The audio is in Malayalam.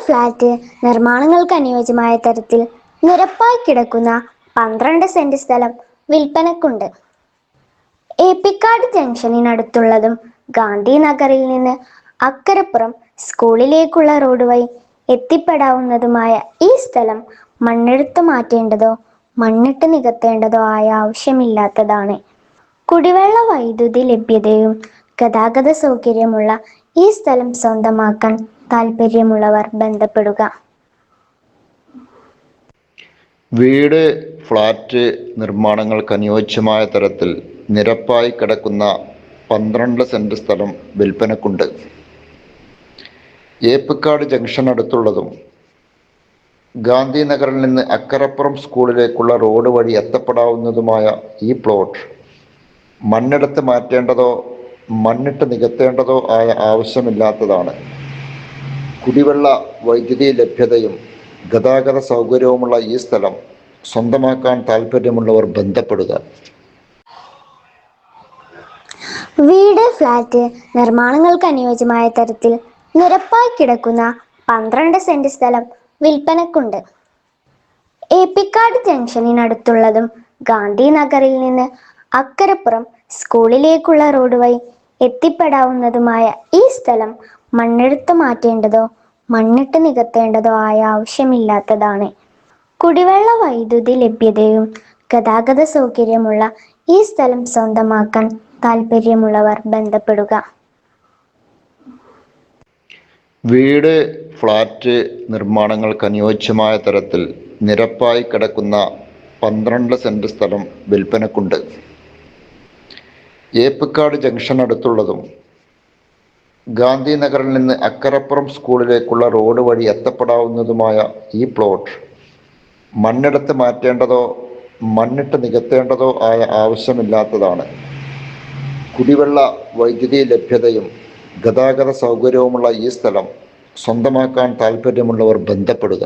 ഫ്ളാറ്റ് നിർമ്മാണങ്ങൾക്ക് അനുയോജ്യമായ തരത്തിൽ നിരപ്പായി കിടക്കുന്ന 12 സെന്റ് സ്ഥലം വിൽപ്പനക്കുണ്ട്. ഏപ്പിക്കാട് ജംഗ്ഷനിനടുത്തുള്ളതും ഗാന്ധിനഗറിൽ നിന്ന് അക്കരപ്പുറം സ്കൂളിലേക്കുള്ള റോഡ് വഴി എത്തിപ്പെടാവുന്നതുമായ ഈ സ്ഥലം മണ്ണെടുത്തു മാറ്റേണ്ടതോ മണ്ണിട്ട് നികത്തേണ്ടതോ ആയ ആവശ്യമില്ലാത്തതാണ്. കുടിവെള്ള വൈദ്യുതി ലഭ്യതയും ഗതാഗത സൗകര്യമുള്ള ഈ സ്ഥലം സ്വന്തമാക്കാൻ താൽപ്പര്യമുള്ളവർ ബന്ധപ്പെടുക. വീട്, ഫ്ളാറ്റ് നിർമ്മാണങ്ങൾക്ക് അനുയോജ്യമായ തരത്തിൽ നിരപ്പായി കിടക്കുന്ന 12 സെന്റ് സ്ഥലം വിൽപ്പനക്കുണ്ട്. ഏപ്പിക്കാട് ജംഗ്ഷനടുത്തുള്ളതും ഗാന്ധിനഗറിൽ നിന്ന് അക്കരപ്പുറം സ്കൂളിലേക്കുള്ള റോഡ് വഴി എത്തപ്പെടാവുന്നതുമായ ഈ പ്ലോട്ട് മണ്ണെടുത്ത് മാറ്റേണ്ടതോ മണ്ണിട്ട് നികത്തേണ്ടതോ ആയ ആവശ്യമില്ലാത്തതാണ്. കുടിവെള്ള വൈദ്യുതി ലഭ്യതയും ഗതാഗത സൗകര്യവുമുള്ള ഈ സ്ഥലം സ്വന്തമാക്കാൻ താൽപ്പര്യമുള്ളവർ ബന്ധപ്പെടുക. വീട്, ഫ്ളാറ്റ് നിർമ്മാണങ്ങൾക്ക് അനുയോജ്യമായ തരത്തിൽ നിരപ്പായി കിടക്കുന്ന 12 സെന്റ് സ്ഥലം വിൽപ്പനക്കുണ്ട്. ഏപ്പിക്കാട് ജംഗ്ഷനിനടുത്തുള്ളതും ഗാന്ധിനഗറിൽ നിന്ന് അക്കരപ്പുറം സ്കൂളിലേക്കുള്ള റോഡ് വഴി എത്തിപ്പെടാവുന്നതുമായ ഈ സ്ഥലം മണ്ണെടുത്തു മാറ്റേണ്ടതോ മണ്ണിട്ട് നികത്തേണ്ടതോ ആയ ആവശ്യമില്ലാത്തതാണ്. കുടിവെള്ള വൈദ്യുതി ലഭ്യതയും ഗതാഗത സൗകര്യമുള്ള ഈ സ്ഥലം സ്വന്തമാക്കാൻ താൽപ്പര്യമുള്ളവർ ബന്ധപ്പെടുക. വീട്, ഫ്ളാറ്റ് നിർമ്മാണങ്ങൾക്ക് അനുയോജ്യമായ തരത്തിൽ നിരപ്പായി കിടക്കുന്ന 12 സെന്റ് സ്ഥലം വിൽപ്പനക്കുണ്ട്. ഏപ്പിക്കാട് ജംഗ്ഷനടുത്തുള്ളതും ഗാന്ധിനഗറിൽ നിന്ന് അക്കരപ്പുറം സ്കൂളിലേക്കുള്ള റോഡ് വഴി എത്തപ്പെടാവുന്നതുമായ ഈ പ്ലോട്ട് മണ്ണെടുത്ത് മാറ്റേണ്ടതോ മണ്ണിട്ട് നികത്തേണ്ടതോ ആയ ആവശ്യമില്ലാത്തതാണ്. കുടിവെള്ള വൈദ്യുതി ലഭ്യതയും ഗതാഗത സൗകര്യവുമുള്ള ഈ സ്ഥലം സ്വന്തമാക്കാൻ താൽപ്പര്യമുള്ളവർ ബന്ധപ്പെടുക.